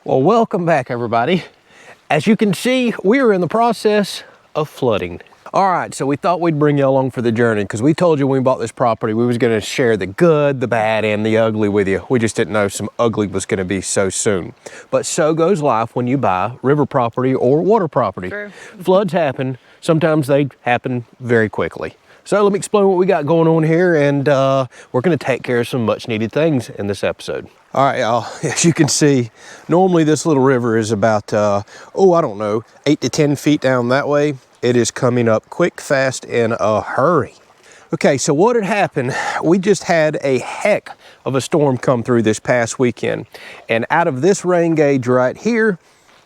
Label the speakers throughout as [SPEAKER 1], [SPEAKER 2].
[SPEAKER 1] Well, welcome back, everybody. As you can see, we are in the process of flooding. All right, so we thought we'd bring you along for the journey because we told you when we bought this property, we was gonna share the good, the bad, and the ugly with you. We just didn't know some ugly was gonna be so soon. But so goes life when you buy river property or water property.
[SPEAKER 2] True.
[SPEAKER 1] Floods happen. Sometimes they happen very quickly. So let me explain what we got going on here, and we're gonna take care of some much needed things in this episode. All right, y'all, as you can see, normally this little river is about, I don't know, 8 to 10 feet down that way. It is coming up quick, fast, in a hurry. Okay, so what had happened, we just had a heck of a storm come through this past weekend. And out of this rain gauge right here,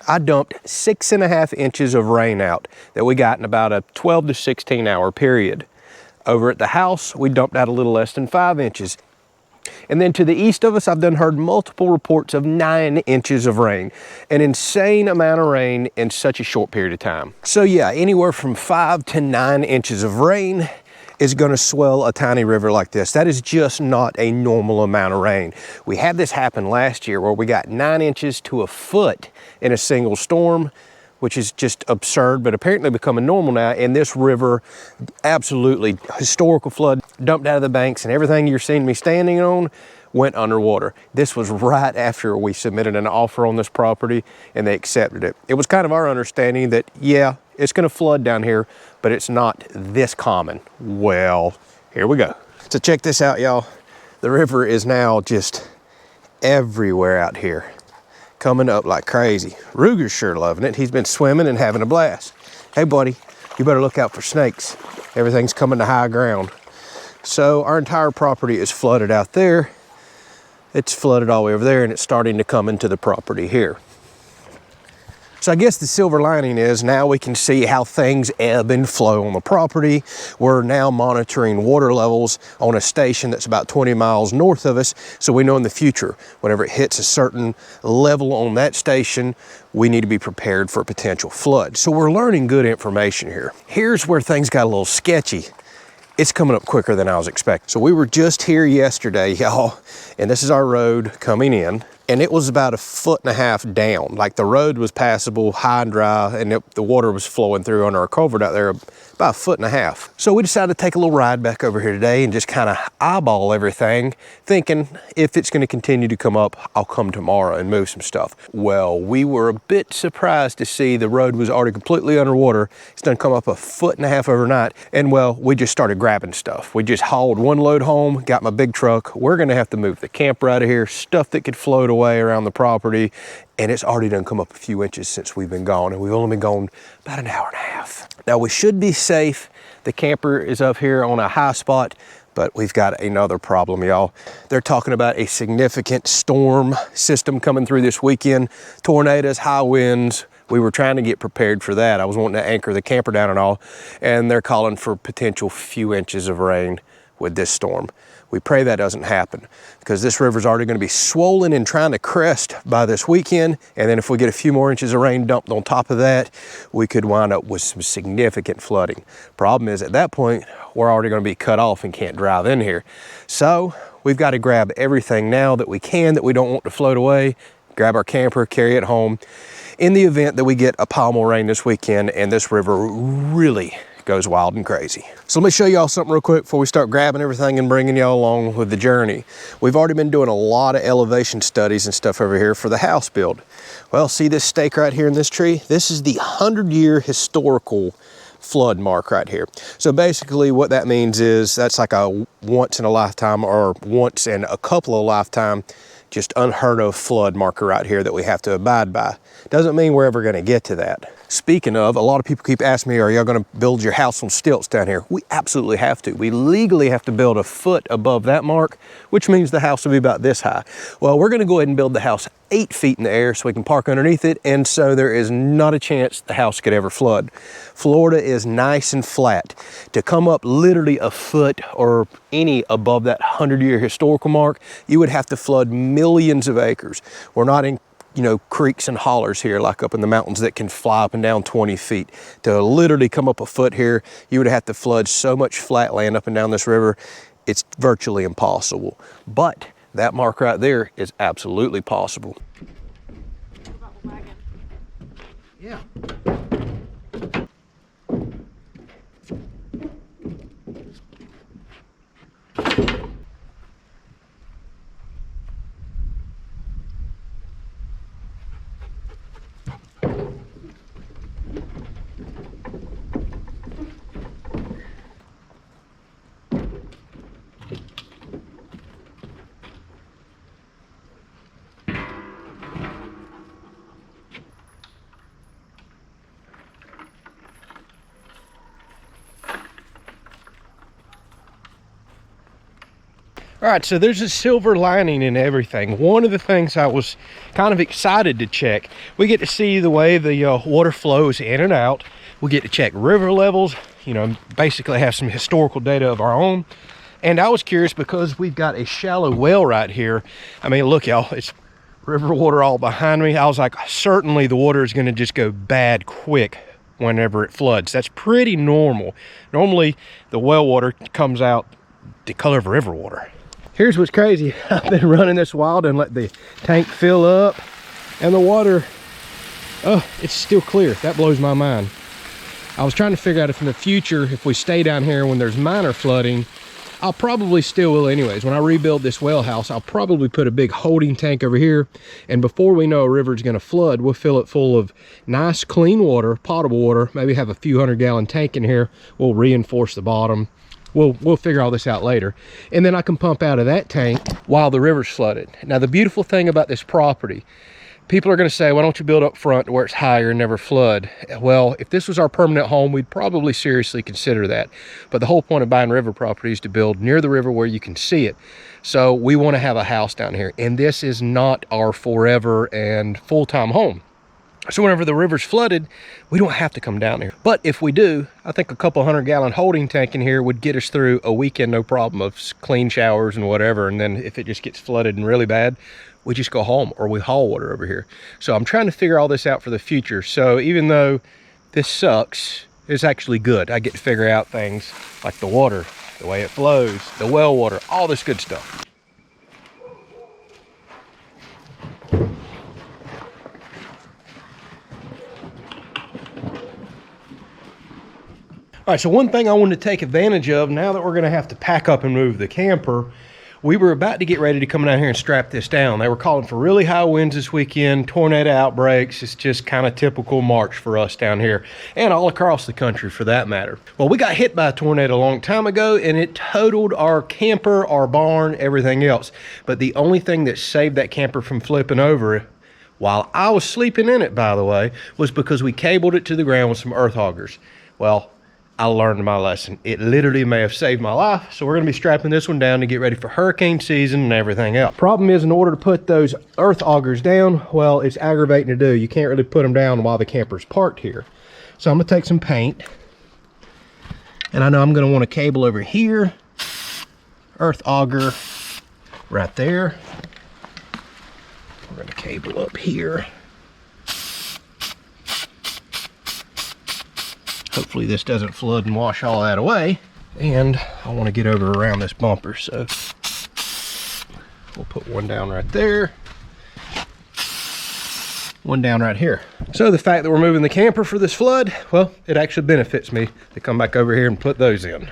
[SPEAKER 1] I dumped 6.5 inches of rain out that we got in about a 12 to 16 hour period. Over at the house, we dumped out a little less than 5 inches. And then to the east of us, I've heard multiple reports of 9 inches of rain. An insane amount of rain in such a short period of time. So yeah, anywhere from 5 to 9 inches of rain is gonna swell a tiny river like this. That is just not a normal amount of rain. We had this happen last year where we got 9 inches to a foot in a single storm, which is just absurd, but apparently becoming normal now. And this river, absolutely historical flood, dumped out of the banks, and everything you're seeing me standing on went underwater. This was right after we submitted an offer on this property and they accepted it. It was kind of our understanding that, yeah, it's gonna flood down here, but it's not this common. Well, here we go. So check this out, y'all. The river is now just everywhere out here, coming up like crazy. Ruger's sure loving it. He's been swimming and having a blast. Hey buddy, you better look out for snakes. Everything's coming to high ground. So our entire property is flooded out there. It's flooded all the way over there, and it's starting to come into the property here. So I guess the silver lining is now we can see how things ebb and flow on the property. We're now monitoring water levels on a station that's about 20 miles north of us. So we know in the future, whenever it hits a certain level on that station, we need to be prepared for a potential flood. So we're learning good information here. Here's where things got a little sketchy. It's coming up quicker than I was expecting. So we were just here yesterday, y'all, and this is our road coming in. And it was about 1.5 feet down. Like the road was passable, high and dry, and the water was flowing through under our culvert out there about 1.5 feet. So we decided to take a little ride back over here today and just kind of eyeball everything, thinking if it's going to continue to come up, I'll come tomorrow and move some stuff. Well, we were a bit surprised to see the road was already completely underwater. It's done come up 1.5 feet overnight, and well, we just started grabbing stuff. We just hauled one load home, got my big truck. We're going to have to move the camper out of here, stuff that could float away around the property, and it's already done come up a few inches since we've been gone, and we've only been gone about 1.5 hours. Now we should be safe. The camper is up here on a high spot, but we've got another problem, y'all. They're talking about a significant storm system coming through this weekend. Tornadoes, high winds. We were trying to get prepared for that. I was wanting to anchor the camper down and all, and they're calling for potential few inches of rain with this storm. We pray that doesn't happen because this river's already going to be swollen and trying to crest by this weekend. And then if we get a few more inches of rain dumped on top of that, we could wind up with some significant flooding. Problem is at that point, we're already going to be cut off and can't drive in here. So we've got to grab everything now that we can that we don't want to float away, grab our camper, carry it home in the event that we get a pile more rain this weekend and this river really goes wild and crazy. So let me show y'all something real quick before we start grabbing everything and bringing y'all along with the journey. We've already been doing a lot of elevation studies and stuff over here for the house build. Well, see this stake right here in this tree? This is the 100-year historical flood mark right here. So basically what that means is that's like a once in a lifetime or once in a couple of lifetime, just unheard of flood marker right here that we have to abide by. Doesn't mean we're ever gonna get to that. Speaking of, a lot of people keep asking me, are y'all gonna build your house on stilts down here? We absolutely have to. We legally have to build 1 foot above that mark, which means the house will be about this high. Well, we're gonna go ahead and build the house 8 feet in the air so we can park underneath it, and so there is not a chance the house could ever flood. Florida is nice and flat. To come up literally 1 foot or any above that 100-year historical mark, you would have to flood millions of acres. We're not in creeks and hollers here like up in the mountains that can fly up and down 20 feet. To literally come up 1 foot here, you would have to flood so much flat land up and down this river, it's virtually impossible. But that mark right there is absolutely possible. Yeah. All right, so there's a silver lining in everything. One of the things I was kind of excited to check, we get to see the way the water flows in and out. We get to check river levels, you know, basically have some historical data of our own. And I was curious because we've got a shallow well right here. I mean, look, y'all, it's river water all behind me. I was like, certainly the water is gonna just go bad quick whenever it floods. That's pretty normal. Normally, the well water comes out the color of river water. Here's what's crazy. I've been running this wild and let the tank fill up, and the water, oh, it's still clear. That blows my mind. I was trying to figure out if in the future, if we stay down here when there's minor flooding, I'll probably still will anyways. When I rebuild this well house, I'll probably put a big holding tank over here, and before we know a river's gonna flood, we'll fill it full of nice clean water, potable water, maybe have a few 100-gallon tank in here. We'll reinforce the bottom. We'll figure all this out later. And then I can pump out of that tank while the river's flooded. Now, the beautiful thing about this property, people are gonna say, why don't you build up front where it's higher and never flood? Well, if this was our permanent home, we'd probably seriously consider that. But the whole point of buying river property is to build near the river where you can see it. So we wanna have a house down here. And this is not our forever and full-time home. So whenever the river's flooded, we don't have to come down here. But if we do, I think a couple 100-gallon holding tank in here would get us through a weekend, no problem, of clean showers and whatever. And then if it just gets flooded and really bad, we just go home or we haul water over here. So I'm trying to figure all this out for the future. So even though this sucks, it's actually good. I get to figure out things like the water, the way it flows, the well water, all this good stuff. All right, so one thing I wanted to take advantage of now that we're gonna have to pack up and move the camper, we were about to get ready to come down here and strap this down. They were calling for really high winds this weekend, tornado outbreaks. It's just kind of typical March for us down here and all across the country for that matter. Well, we got hit by a tornado a long time ago and it totaled our camper, our barn, everything else. But the only thing that saved that camper from flipping over, while I was sleeping in it, by the way, was because we cabled it to the ground with some earth augers. Well, I learned my lesson. It literally may have saved my life. So we're gonna be strapping this one down to get ready for hurricane season and everything else. Problem is, in order to put those earth augers down, well, it's aggravating to do. You can't really put them down while the camper's parked here. So I'm gonna take some paint, and I know I'm gonna want a cable over here, earth auger right there. We're gonna cable up here. Hopefully this doesn't flood and wash all that away. And I want to get over around this bumper, so we'll put one down right there, one down right here. So the fact that we're moving the camper for this flood, well, it actually benefits me to come back over here and put those in.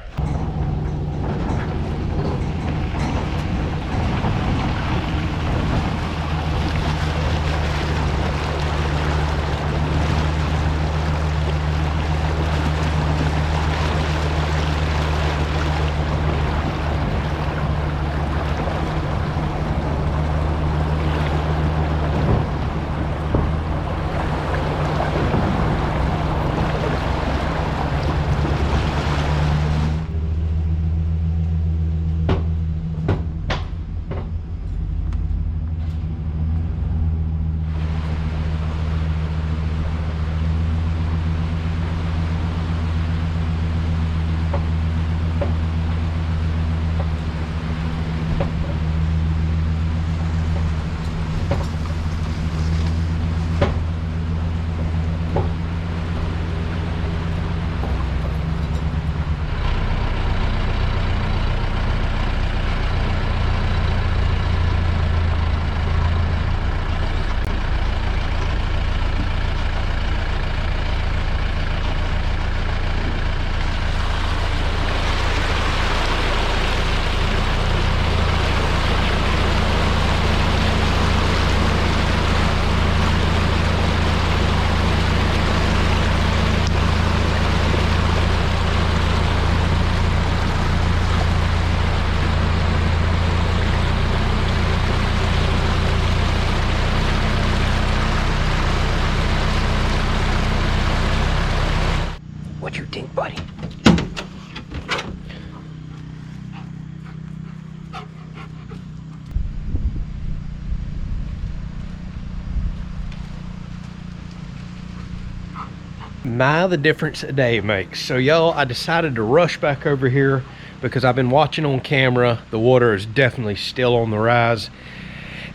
[SPEAKER 1] My, the difference a day makes. So y'all, I decided to rush back over here because I've been watching on camera. The water is definitely still on the rise,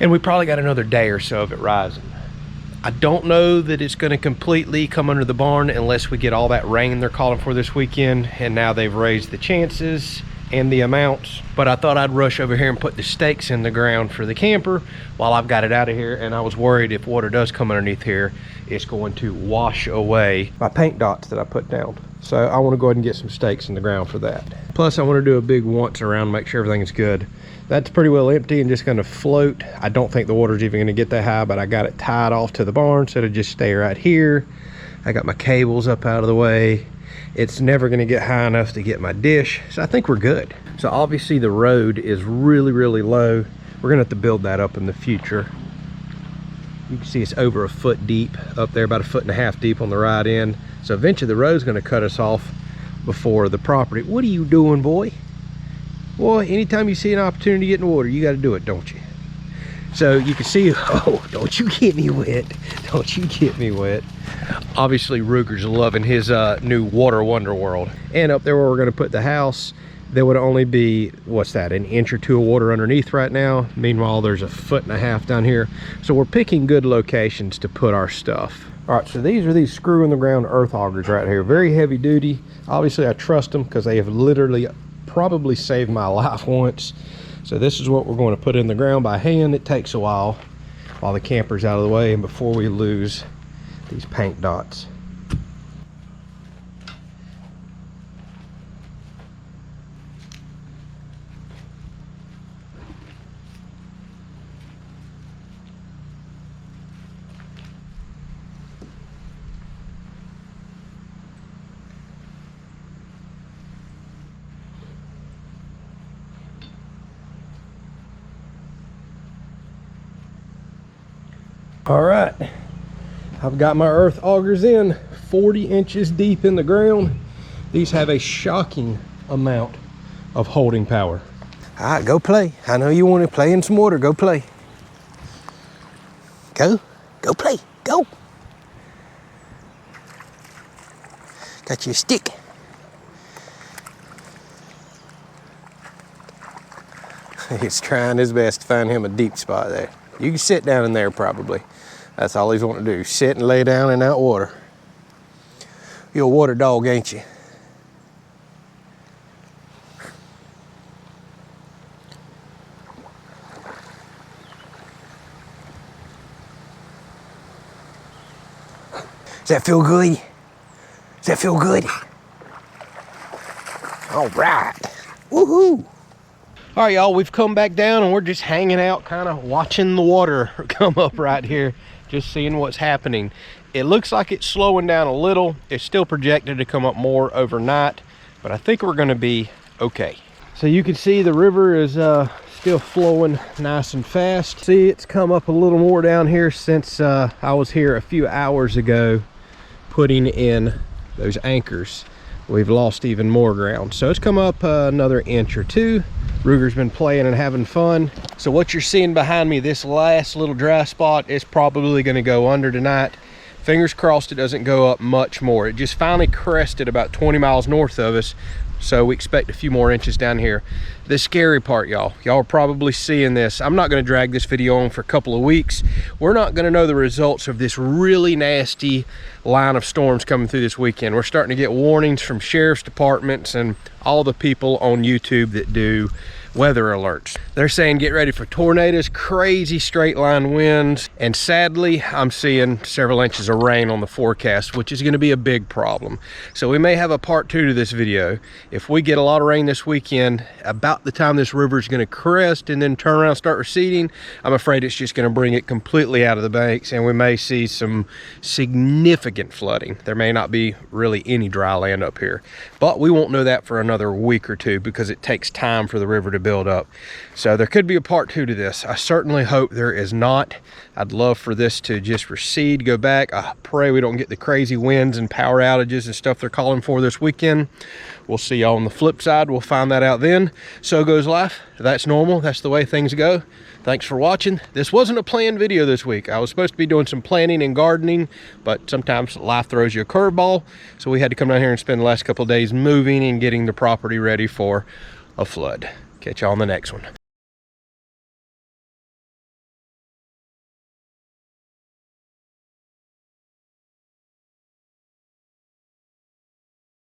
[SPEAKER 1] and we probably got another day or so of it rising. I don't know that it's going to completely come under the barn unless we get all that rain they're calling for this weekend, and now they've raised the chances and the amounts. But I thought I'd rush over here and put the stakes in the ground for the camper while I've got it out of here, and I was worried if water does come underneath here, it's going to wash away my paint dots that I put down. So I want to go ahead and get some stakes in the ground for that. Plus I want to do a big once around, make sure everything is good. That's pretty well empty and just going to float. I don't think the water's even going to get that high, but I got it tied off to the barn so it'll just stay right here. I got my cables up out of the way. It's never going to get high enough to get my dish, so I think we're good. So obviously the road is really, really low. We're going to have to build that up in the future. You can see it's over a foot deep up there, about 1.5 feet deep on the right end. So eventually the road's going to cut us off before the property. What are you doing, boy? Boy, anytime you see an opportunity to get in the water, you got to do it, don't you? So you can see, oh, don't you get me wet. Don't you get me wet. Obviously, Ruger's loving his new water wonder world. And up there where we're going to put the house, there would only be, what's that, an inch or two of water underneath right now. Meanwhile, there's 1.5 feet down here. So we're picking good locations to put our stuff. All right, so these are these screw in the ground earth augers right here. Very heavy duty. Obviously, I trust them because they have literally probably saved my life once. So this is what we're going to put in the ground by hand. It takes a while the camper's out of the way and before we lose these paint dots. All right, I've got my earth augers in 40 inches deep in the ground. These have a shocking amount of holding power. All right, go play. I know you want to play in some water. Go play. Go play, go. Got your stick. He's trying his best to find him a deep spot there. You can sit down in there probably. That's all he's wanting to do, sit and lay down in that water. You're a water dog, ain't you? Does that feel good? Does that feel good? All right, woohoo. All right, y'all, we've come back down and we're just hanging out, kind of watching the water come up right here, just seeing what's happening. It looks like it's slowing down a little. It's still projected to come up more overnight, but I think we're gonna be okay. So you can see the river is still flowing nice and fast. See, it's come up a little more down here since I was here a few hours ago putting in those anchors. We've lost even more ground. So it's come up another inch or two. Ruger's been playing and having fun. So what you're seeing behind me, this last little dry spot, is probably gonna go under tonight. Fingers crossed it doesn't go up much more. It just finally crested about 20 miles north of us. So we expect a few more inches down here. The scary part, y'all are probably seeing this. I'm not gonna drag this video on for a couple of weeks. We're not gonna know the results of this really nasty line of storms coming through this weekend. We're starting to get warnings from sheriff's departments and all the people on YouTube that do weather alerts. They're saying get ready for tornadoes, crazy straight line winds, and sadly I'm seeing several inches of rain on the forecast, which is going to be a big problem. So we may have a part 2 to this video. If we get a lot of rain this weekend, about the time this river is going to crest and then turn around and start receding, I'm afraid it's just going to bring it completely out of the banks, and we may see some significant flooding. There may not be really any dry land up here, but we won't know that for another week or two because it takes time for the river to build up. So there could be a part 2 to this. I certainly hope there is not. I'd love for this to just recede, go back. I pray we don't get the crazy winds and power outages and stuff they're calling for this weekend. We'll see y'all on the flip side. We'll find that out then. So goes life. That's normal. That's the way things go. Thanks for watching. This wasn't a planned video this week. I was supposed to be doing some planning and gardening, but sometimes life throws you a curveball. So we had to come down here and spend the last couple of days moving and getting the property ready for a flood. Catch y'all on the next one.